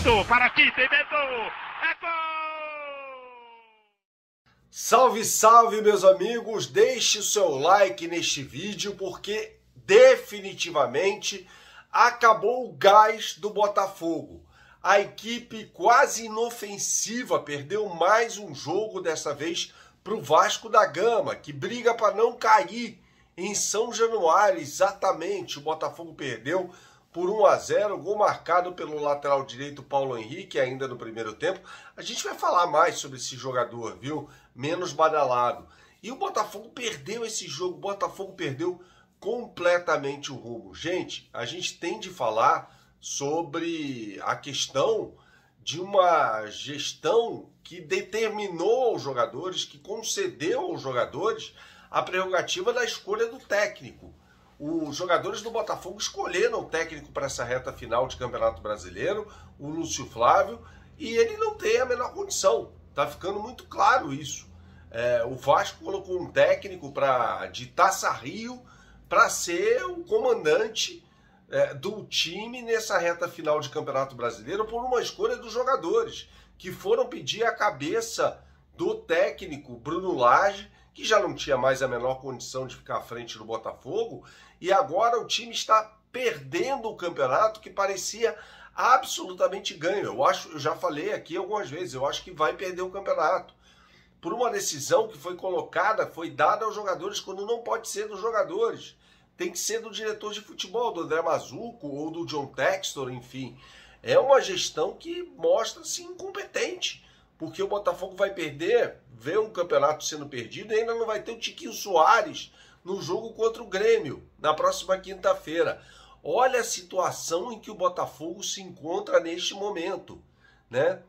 Pintou, para aqui, tem Beto! É gol! Salve, salve, meus amigos! Deixe o seu like neste vídeo porque definitivamente acabou o gás do Botafogo. A equipe quase inofensiva perdeu mais um jogo, dessa vez para o Vasco da Gama, que briga para não cair em São Januário. Exatamente, o Botafogo perdeu por 1-0, gol marcado pelo lateral direito Paulo Henrique, ainda no primeiro tempo. A gente vai falar mais sobre esse jogador, viu? Menos badalado. E o Botafogo perdeu esse jogo, o Botafogo perdeu completamente o rumo. Gente, a gente tem de falar sobre a questão de uma gestão que determinou aos jogadores, que concedeu aos jogadores a prerrogativa da escolha do técnico. Os jogadores do Botafogo escolheram o técnico para essa reta final de Campeonato Brasileiro, o Lúcio Flávio, e ele não tem a menor condição. Tá ficando muito claro isso. O Vasco colocou um técnico de Taça Rio para ser o comandante do time nessa reta final de Campeonato Brasileiro por uma escolha dos jogadores, que foram pedir a cabeça do técnico Bruno Lage, que já não tinha mais a menor condição de ficar à frente do Botafogo, e agora o time está perdendo o campeonato que parecia absolutamente ganho. Eu já falei aqui algumas vezes, eu acho que vai perder o campeonato. Por uma decisão que foi dada aos jogadores quando não pode ser dos jogadores. Tem que ser do diretor de futebol, do André Mazzucco ou do John Textor, enfim. É uma gestão que mostra-se incompetente, porque o Botafogo vai perder, vê um campeonato sendo perdido e ainda não vai ter o Tiquinho Soares no jogo contra o Grêmio, na próxima quinta-feira. Olha a situação em que o Botafogo se encontra neste momento, né?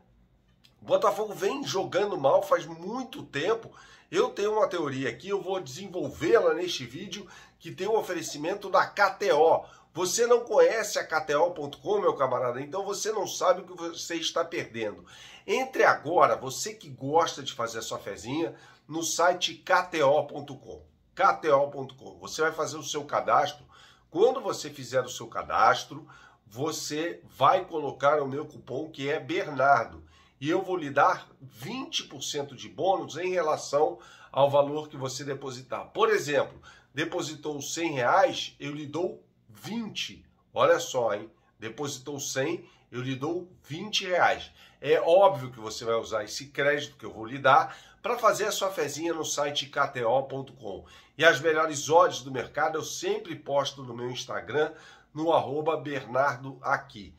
O Botafogo vem jogando mal faz muito tempo. Eu tenho uma teoria aqui, eu vou desenvolvê-la neste vídeo, que tem um oferecimento da KTO. Você não conhece a KTO.com, meu camarada, então você não sabe o que você está perdendo. Entre agora, você que gosta de fazer a sua fezinha, no site KTO.com. KTO.com. Você vai fazer o seu cadastro. Quando você fizer o seu cadastro, você vai colocar o meu cupom, que é Bernardo. E eu vou lhe dar 20% de bônus em relação ao valor que você depositar. Por exemplo, depositou R$100, eu lhe dou 20. Olha só, hein? Depositou 100, eu lhe dou R$20. É óbvio que você vai usar esse crédito que eu vou lhe dar para fazer a sua fezinha no site kto.com. E as melhores odds do mercado eu sempre posto no meu Instagram, no @BernardoAqui.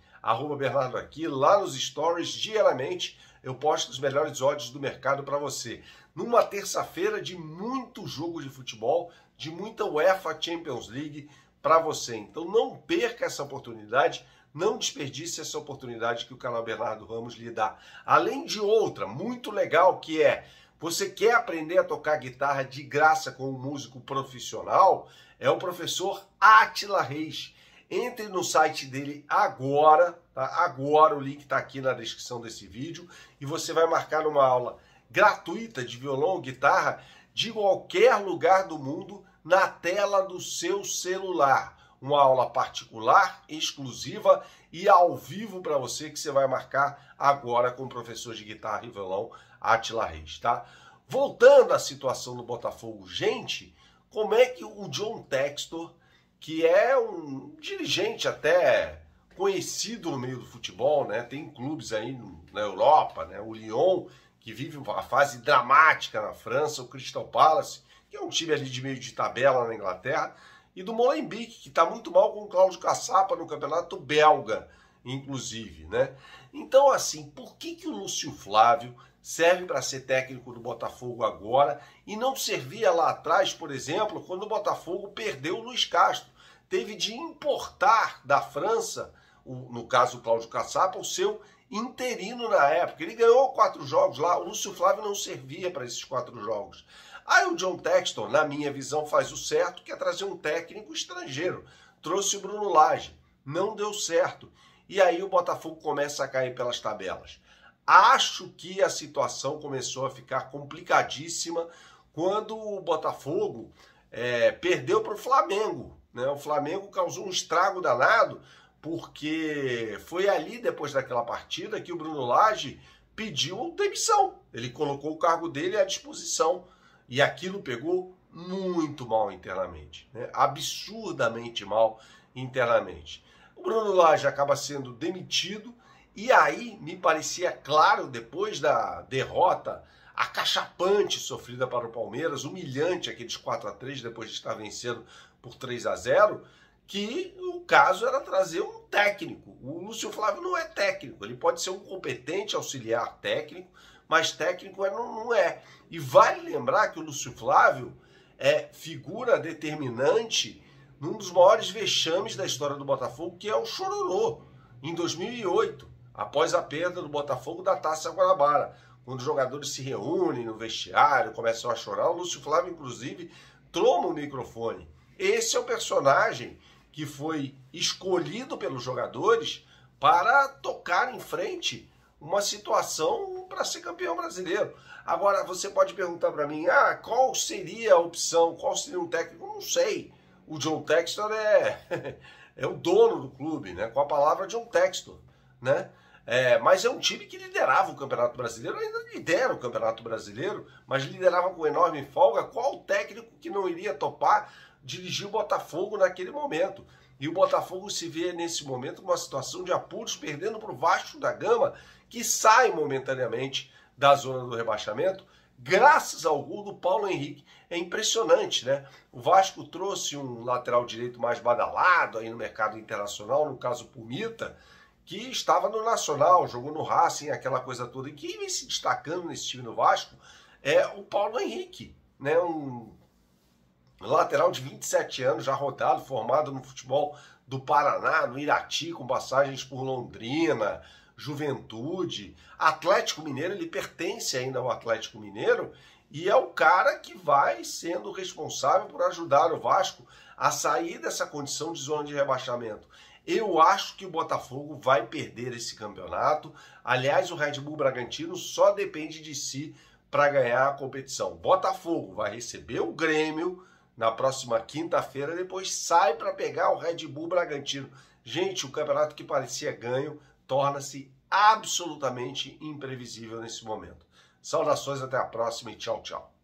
@BernardoAqui, lá nos stories, diariamente, eu posto os melhores odds do mercado para você. Numa terça-feira de muito jogo de futebol, de muita UEFA Champions League para você. Então não perca essa oportunidade, não desperdice essa oportunidade que o canal Bernardo Ramos lhe dá. Além de outra, muito legal, que é, você quer aprender a tocar guitarra de graça com um músico profissional? É o professor Átila Reis. Entre no site dele agora, tá? Agora, o link está aqui na descrição desse vídeo, e você vai marcar uma aula gratuita de violão ou guitarra de qualquer lugar do mundo na tela do seu celular. Uma aula particular, exclusiva e ao vivo para você, que você vai marcar agora com o professor de guitarra e violão Átila Reis, tá? Voltando à situação do Botafogo, gente, como é que o John Textor, que é um dirigente até conhecido no meio do futebol, né? Tem clubes aí na Europa, né? O Lyon, que vive uma fase dramática na França, o Crystal Palace, que é um time ali de meio de tabela na Inglaterra, e do Molenbeek, que está muito mal com o Cláudio Caçapa no campeonato belga, inclusive, né? Então, assim, por que o Lúcio Flávio serve para ser técnico do Botafogo agora e não servia lá atrás, por exemplo, quando o Botafogo perdeu o Luiz Castro? Teve de importar da França, no caso o Cláudio Caçapa, o seu interino na época. Ele ganhou 4 jogos lá, o Lúcio Flávio não servia para esses 4 jogos. Aí o John Textor, na minha visão, faz o certo, que é trazer um técnico estrangeiro. Trouxe o Bruno Lage, não deu certo. E aí o Botafogo começa a cair pelas tabelas. Acho que a situação começou a ficar complicadíssima quando o Botafogo perdeu para o Flamengo, né? O Flamengo causou um estrago danado, porque foi ali, depois daquela partida, que o Bruno Lage pediu demissão. Ele colocou o cargo dele à disposição e aquilo pegou muito mal internamente, né? Absurdamente mal internamente. O Bruno Lage acaba sendo demitido e aí me parecia claro, depois da derrota acachapante sofrida para o Palmeiras, humilhante, aqueles 4-3 depois de estar vencendo por 3-0, que o caso era trazer um técnico. O Lúcio Flávio não é técnico, ele pode ser um competente auxiliar técnico, mas técnico não é. E vale lembrar que o Lúcio Flávio é figura determinante num dos maiores vexames da história do Botafogo, que é o Chororô, em 2008, após a perda do Botafogo da Taça Guanabara, quando os jogadores se reúnem no vestiário, começam a chorar, o Lúcio Flávio, inclusive, toma o microfone. Esse é o personagem que foi escolhido pelos jogadores para tocar em frente uma situação para ser campeão brasileiro. Agora, você pode perguntar para mim, qual seria a opção, qual seria um técnico? Não sei. O John Textor é o dono do clube, né? Com a palavra John Textor, né? Mas é um time que liderava o Campeonato Brasileiro, ainda lidera o Campeonato Brasileiro, mas liderava com enorme folga. Qual técnico que não iria topar dirigir o Botafogo naquele momento? E o Botafogo se vê nesse momento numa situação de apuros, perdendo para o Vasco da Gama, que sai momentaneamente da zona do rebaixamento, graças ao gol do Paulo Henrique. É impressionante, né? O Vasco trouxe um lateral direito mais badalado aí no mercado internacional, no caso Pumita, que estava no Nacional, jogou no Racing, aquela coisa toda. E quem vem se destacando nesse time do Vasco é o Paulo Henrique, né? Um lateral de 27 anos, já rodado, formado no futebol do Paraná, no Irati, com passagens por Londrina, Juventude, Atlético Mineiro. Ele pertence ainda ao Atlético Mineiro e é o cara que vai sendo responsável por ajudar o Vasco a sair dessa condição de zona de rebaixamento. Eu acho que o Botafogo vai perder esse campeonato. Aliás, o Red Bull Bragantino só depende de si para ganhar a competição. O Botafogo vai receber o Grêmio na próxima quinta-feira, depois sai para pegar o Red Bull Bragantino. Gente, o campeonato que parecia ganho torna-se absolutamente imprevisível nesse momento. Saudações, até a próxima e tchau, tchau.